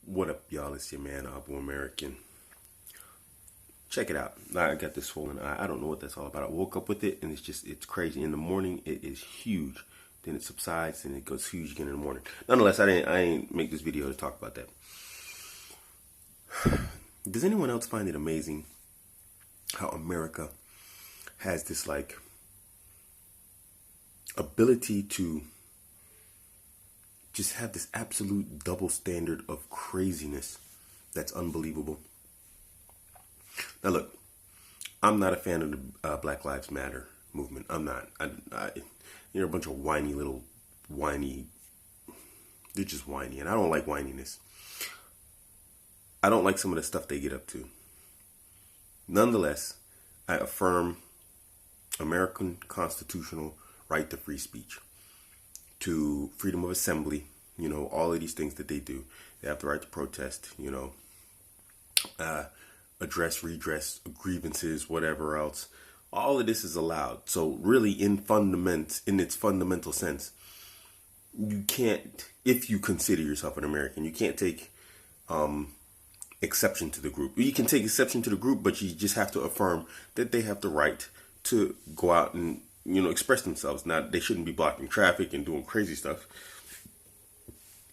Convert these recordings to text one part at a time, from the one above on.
What up, y'all? It's your man, Abuamerican. Check it out. I got this swollen eye. I don't know what that's all about. I woke up with it, and it's crazy. In the morning, it is huge. Then it subsides, and it goes huge again in the morning. Nonetheless, I ain't make this video to talk about that. Does anyone else find it amazing how America has this, ability to just have this absolute double standard of craziness that's unbelievable? Now look, I'm not a fan of the Black Lives Matter movement. I'm not. You're a bunch of they're just whiny, and I don't like whininess. I don't like some of the stuff they get up to. Nonetheless, I affirm American constitutional right to free speech, to freedom of assembly, all of these things that they do. They have the right to protest, address, redress grievances, whatever else. All of this is allowed. So really, in its fundamental sense, you can't, if you consider yourself an American, you can't take exception to the group. You can take exception to the group, but you just have to affirm that they have the right to go out and express themselves. Now, they shouldn't be blocking traffic and doing crazy stuff.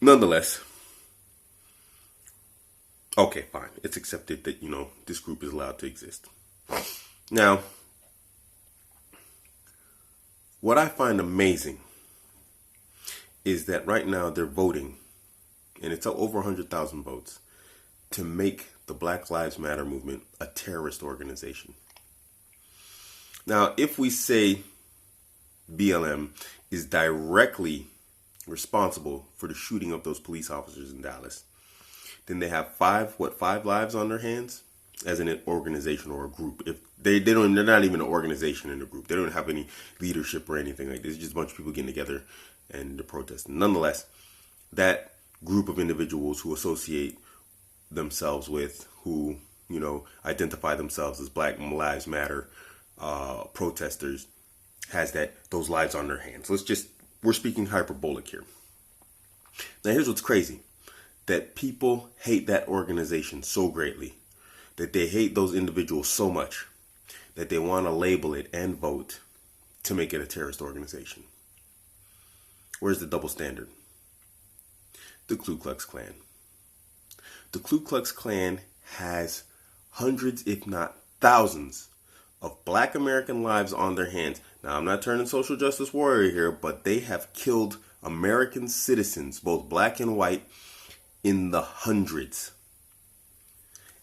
Nonetheless, okay, fine. It's accepted that, this group is allowed to exist. Now, what I find amazing is that right now they're voting, and it's over 100,000 votes, to make the Black Lives Matter movement a terrorist organization. Now, if we say BLM is directly responsible for the shooting of those police officers in Dallas, then they have five lives on their hands as an organization or a group. If they're not even an organization in a group. They don't have any leadership or anything like this. It's just a bunch of people getting together and they're protesting. Nonetheless, that group of individuals who associate themselves with, who identify themselves as Black Lives Matter protesters, has those lives on their hands. We're speaking hyperbolic here. Now here's what's crazy, that people hate that organization so greatly, that they hate those individuals so much that they want to label it and vote to make it a terrorist organization. Where's the double standard? The Ku Klux Klan. The Ku Klux Klan has hundreds, if not thousands, of Black American lives on their hands. Now, I'm not turning social justice warrior here, but they have killed American citizens, both black and white, in the hundreds.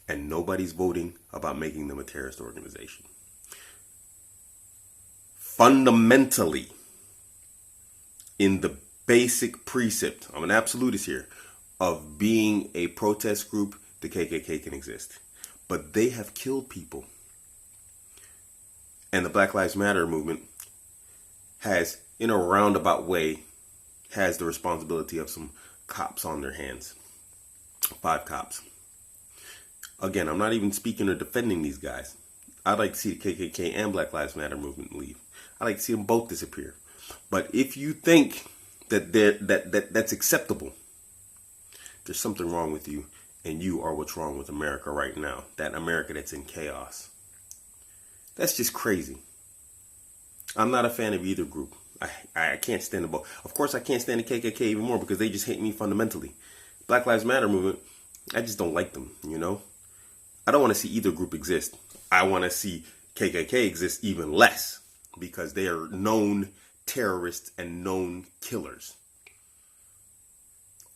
And nobody's voting about making them a terrorist organization. Fundamentally, in the basic precept, I'm an absolutist here, of being a protest group, the KKK can exist. But they have killed people. And the Black Lives Matter movement has, in a roundabout way, has the responsibility of some cops on their hands. 5 cops. Again, I'm not even speaking or defending these guys. I'd like to see the KKK and Black Lives Matter movement leave. I'd like to see them both disappear. But if you think that that's acceptable, there's something wrong with you, and you are what's wrong with America right now. That America that's in chaos. That's just crazy. I'm not a fan of either group. I can't stand them both. Of course, I can't stand the KKK even more because they just hate me fundamentally. Black Lives Matter movement, I just don't like them, I don't want to see either group exist. I want to see KKK exist even less because they are known terrorists and known killers.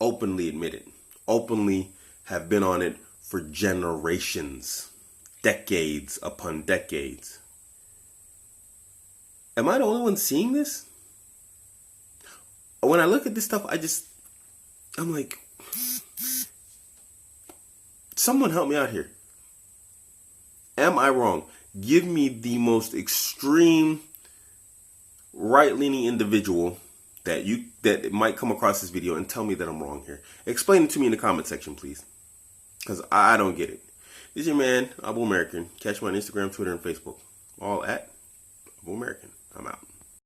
Openly admit it. Openly have been on it for generations. Decades upon decades. Am I the only one seeing this? When I look at this stuff, I'm like, someone help me out here. Am I wrong? Give me the most extreme right-leaning individual that might come across this video and tell me that I'm wrong here. Explain it to me in the comment section, please. Because I don't get it. This is your man, Abuamerican. Catch me on Instagram, Twitter, and Facebook. All at Abuamerican. I'm out.